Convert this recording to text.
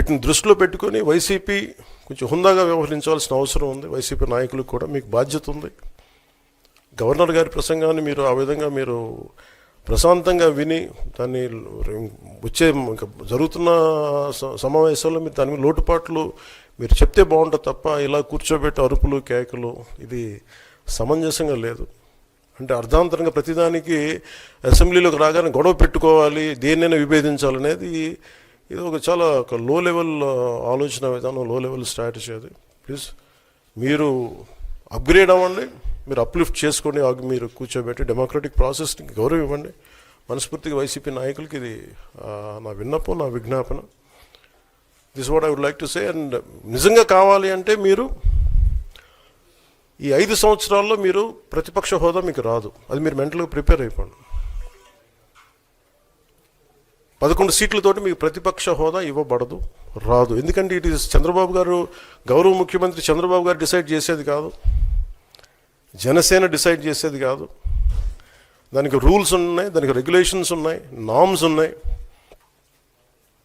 వీటిని దృష్టిలో పెట్టుకొని వైసీపీ కొంచెం హుందాగా వ్యవహరించాల్సిన అవసరం ఉంది. వైసీపీ నాయకులకు కూడా మీకు బాధ్యత ఉంది. గవర్నర్ గారి ప్రసంగాన్ని మీరు ఆ విధంగా మీరు ప్రశాంతంగా విని దాన్ని వచ్చే జరుగుతున్న సమావేశాల్లో మీరు దాని మీద లోటుపాట్లు మీరు చెప్తే బాగుంటుంది తప్ప ఇలా కూర్చోబెట్టి అరుపులు కేకలు ఇది సమంజసంగా లేదు. అంటే అర్ధాంతరంగా ప్రతిదానికి అసెంబ్లీలోకి రాగానే గొడవ పెట్టుకోవాలి, దేన్నైనా విభేదించాలనేది ఇది ఒక చాలా ఒక లో లెవెల్ ఆలోచన విధానం, లో లెవెల్ స్ట్రాటజీ. అది ప్లీజ్ మీరు అప్గ్రేడ్ అవ్వండి, మీరు అప్లిఫ్ట్ చేసుకోండి, మీరు కూర్చోబెట్టి డెమోక్రటిక్ ప్రాసెస్ని గౌరవం ఇవ్వండి. మనస్ఫూర్తిగా వైసీపీ నాయకులకి ఇది నా విన్నపం, నా విజ్ఞాపన. This what I would like to say. And నిజంగా కావాలి అంటే మీరు ఈ 5 సంవత్సరాల్లో మీరు ప్రతిపక్ష హోదా మీకు రాదు. అది మీరు మెంటల్గా ప్రిపేర్ అయిపోండి. 11 సీట్లతోటి మీకు ప్రతిపక్ష హోదా ఇవ్వబడదు, రాదు. ఎందుకంటే ఇట్ ఈస్ చంద్రబాబు గారు, గౌరవ ముఖ్యమంత్రి చంద్రబాబు గారు డిసైడ్ చేసేది కాదు, జనసేన డిసైడ్ చేసేది కాదు. దానికి రూల్స్ ఉన్నాయి, దానికి రెగ్యులేషన్స్ ఉన్నాయి, నామ్స్ ఉన్నాయి.